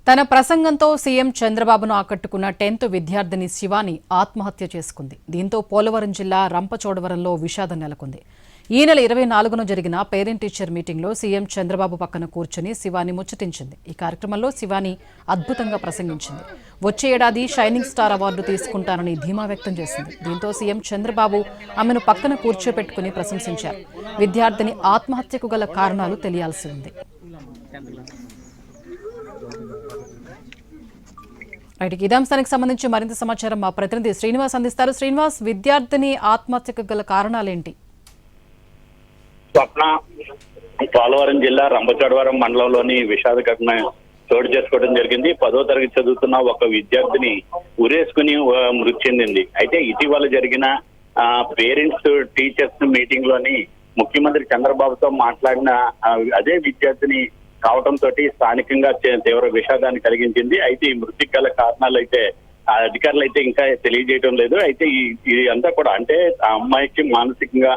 తన ప్రసంగంతో సీఎం చంద్రబాబును ఆకట్టుకున్న 10th విద్యార్థిని శివాని ఆత్మహత్య చేసుకుంది. దీంతో పోలవరం జిల్లా రంపచోడవరంలో విషాదం నెలకొంది. ఈ నెల 24న జరిగిన పేరెంట్ టీచర్ మీటింగ్లో సీఎం చంద్రబాబు పక్కన కూర్చుని శివాని ముచ్చటించింది. ఈ కార్యక్రమంలో శివాని అద్భుతంగా ప్రసంగించింది. వచ్చే ఏడాది షైనింగ్ స్టార్ అవార్డు తీసుకుంటానని ధీమా వ్యక్తం చేసింది. దీంతో సీఎం చంద్రబాబు ఆమెను పక్కన కూర్చోపెట్టుకుని ప్రశంసించారు. విద్యార్థిని ఆత్మహత్యకు గల కారణాలు తెలియాల్సి ఉంది. రైట్, ఇదే అంశానికి సంబంధించి మరింత సమాచారం మా ప్రతినిధి శ్రీనివాస్ అందిస్తారు. శ్రీనివాస్, విద్యార్థిని ఆత్మహత్యకు గల కారణాలేంటి? స్వప్న పోలవరం జిల్లా రంపచోడవరం మండలంలోని విషాద ఘటన చోటు చేసుకోవడం జరిగింది. 10వ తరగతి చదువుతున్న ఒక విద్యార్థిని ఉరేసుకుని మృతి చెందింది. అయితే ఇటీవల జరిగిన పేరెంట్స్ టీచర్స్ మీటింగ్ లోని ముఖ్యమంత్రి చంద్రబాబుతో మాట్లాడిన అదే విద్యార్థిని కావడంతో స్థానికంగా తీవ్ర విషాదాన్ని కలిగించింది. అయితే ఈ మృతికి గల కారణాలు అయితే అధికారులు అయితే ఇంకా తెలియజేయడం లేదు. అయితే ఇది అంతా కూడా అంటే ఆ అమ్మాయికి మానసికంగా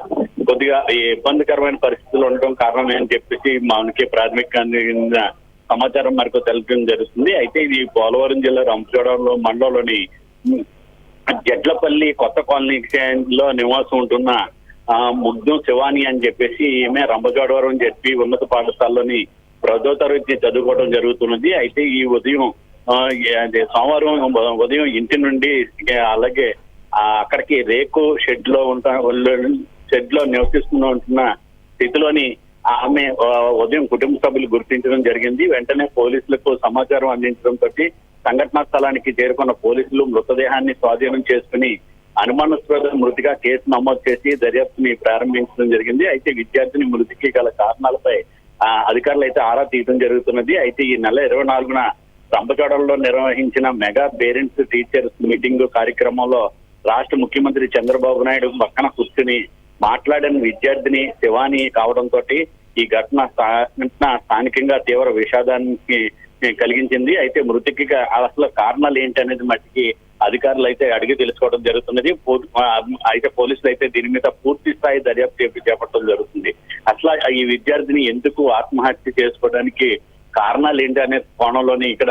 కొద్దిగా ఇబ్బందికరమైన పరిస్థితులు ఉండటం కారణమే అని చెప్పేసి మనకి ప్రాథమిక సమాచారం మేరకు తెలపడం జరుగుతుంది. అయితే ఇది పోలవరం జిల్లా రంపచోడవరం మండలంలోని జడ్లపల్లి కొత్త కాలనీలో నివాసం ఉంటున్న ముగ్ధం శివాని అని చెప్పేసి ఈమె రంపచోడవరం జడ్పీ ఉన్నత పాఠశాలలోని 10వ తరగతి చదువుకోవడం జరుగుతున్నది. అయితే ఈ ఉదయం సోమవారం ఉదయం ఇంటి నుండి అలాగే అక్కడికి రేకు షెడ్ లో నివసిస్తున్న స్థితిలోని ఆమె ఉదయం కుటుంబ సభ్యులు గుర్తించడం జరిగింది. వెంటనే పోలీసులకు సమాచారం అందించడంతో సంఘటనా స్థలానికి చేరుకున్న పోలీసులు మృతదేహాన్ని స్వాధీనం చేసుకుని అనుమానాస్పద మృతిగా కేసు నమోదు చేసి దర్యాప్తుని ప్రారంభించడం జరిగింది. అయితే విద్యార్థిని మృతికి గల కారణాలపై అధికారులు అయితే ఆరా తీయడం జరుగుతున్నది. అయితే ఈ నెల 24న రంపచోడవరంలో నిర్వహించిన మెగా పేరెంట్స్ టీచర్స్ మీటింగ్ కార్యక్రమంలో రాష్ట్ర ముఖ్యమంత్రి చంద్రబాబు నాయుడు పక్కన కూర్చుని మాట్లాడిన విద్యార్థిని శివాని కావడంతో ఈ ఘటన స్థానికంగా తీవ్ర విషాదానికి కలిగించింది. అయితే మృతికి అసలు కారణాలు ఏంటి అనేది మట్టికి అధికారులు అయితే అడిగి తెలుసుకోవడం జరుగుతున్నది. అయితే పోలీసులు అయితే దీని మీద పూర్తి స్థాయి దర్యాప్తు చేపట్టడం జరుగుతుంది. అసలు ఈ విద్యార్థిని ఎందుకు ఆత్మహత్య చేసుకోవడానికి కారణాలు ఏంటి అనే కోణంలోని ఇక్కడ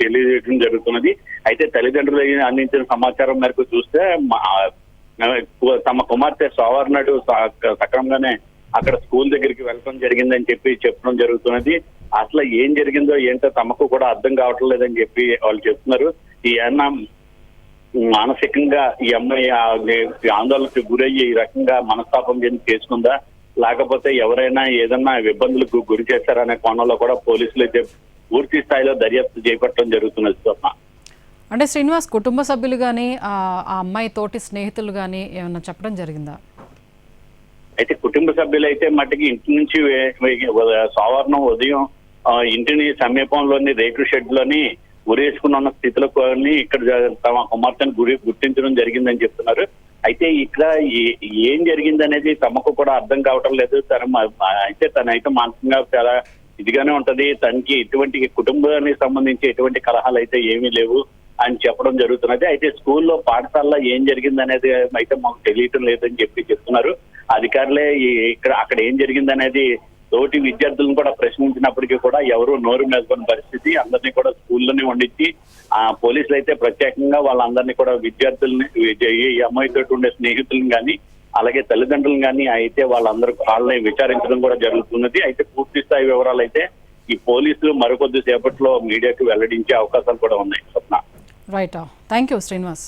తెలియజేయడం జరుగుతున్నది. అయితే తల్లిదండ్రులు అందించిన సమాచారం మేరకు చూస్తే తమ కుమార్తె సోవర్ణుడు సక్రమంగానే అక్కడ స్కూల్ దగ్గరికి వెళ్ళడం జరిగిందని చెప్పడం జరుగుతున్నది. అసలు ఏం జరిగిందో ఏంటో తమకు కూడా అర్థం కావటం లేదని చెప్పి వాళ్ళు చెప్తున్నారు. ఈ అన్న మానసికంగా ఈ అమ్మాయి ఆందోళనకు గురయ్యి ఈ రకంగా మనస్తాపం చేసుకుందా, లేకపోతే ఎవరైనా ఏదన్నా ఇబ్బందులకు గురి చేస్తారనే కోణంలో కూడా పోలీసులు అయితే పూర్తి స్థాయిలో దర్యాప్తు చేపట్టడం జరుగుతున్నది. స్వప్న, అంటే శ్రీనివాస్, కుటుంబ సభ్యులు కానీ ఆ అమ్మాయి తోటి స్నేహితులు కానీ ఏమన్నా చెప్పడం జరిగిందా? అయితే కుటుంబ సభ్యులు అయితే మట్టికి ఇంటి నుంచి సోమవారం ఉదయం ఇంటిని సమీపంలోని రేకు షెడ్ లోని ఉరేసుకున్న స్థితిలో ఇక్కడ తమ కుమార్తెను గుర్తించడం జరిగిందని చెప్తున్నారు. అయితే ఇక్కడ ఏం జరిగింది అనేది తమకు కూడా అర్థం కావటం లేదు. తనైతే మానసికంగా చాలా ఇదిగానే ఉంటది. తనకి ఎటువంటి కుటుంబానికి సంబంధించి ఎటువంటి కలహాలు అయితే ఏమీ లేవు అని చెప్పడం జరుగుతున్నది. అయితే స్కూల్లో పాఠశాలలో ఏం జరిగింది అనేది అయితే మాకు తెలియటం లేదని చెప్తున్నారు అధికారులే. అక్కడ ఏం జరిగింది అనేది తోటి విద్యార్థులను కూడా ప్రశ్నించినప్పటికీ కూడా ఎవరు నోరు మేల్కొని పరిస్థితి. అందరినీ కూడా స్కూల్లోనే వండించి పోలీసులు అయితే ప్రత్యేకంగా వాళ్ళందరినీ కూడా విద్యార్థుల్ని ఈ అమ్మాయితో ఉండే స్నేహితులను కానీ అలాగే తల్లిదండ్రులను కానీ అయితే వాళ్ళని విచారించడం కూడా జరుగుతున్నది. అయితే పూర్తి స్థాయి వివరాలు అయితే ఈ పోలీసులు మరికొద్ది సేపట్లో మీడియాకు వెల్లడించే అవకాశాలు కూడా ఉన్నాయి. స్వప్న, రైట్, థ్యాంక్ యూ శ్రీనివాస్.